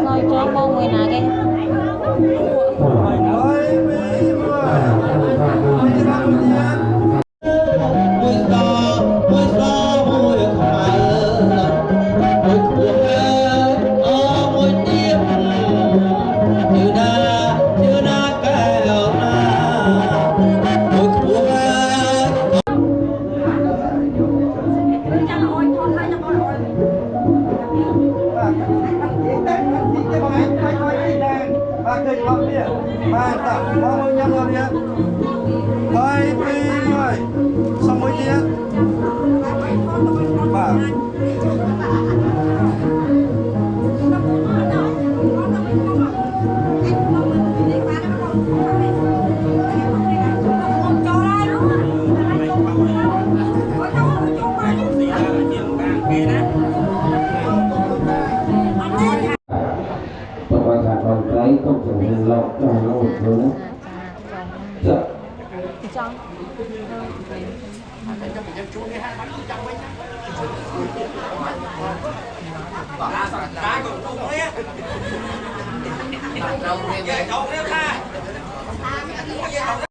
Rồi cho mong người nào cái ba tập 35 rồi nhé. Hai mươi người xong mới nhé. Ba. Lấy công trình hình lộc cho nó một thứ nữa. Dạ. trong Hãy subscribe cho kênh Ghiền Mì Gõ để không bỏ lỡ những video hấp dẫn.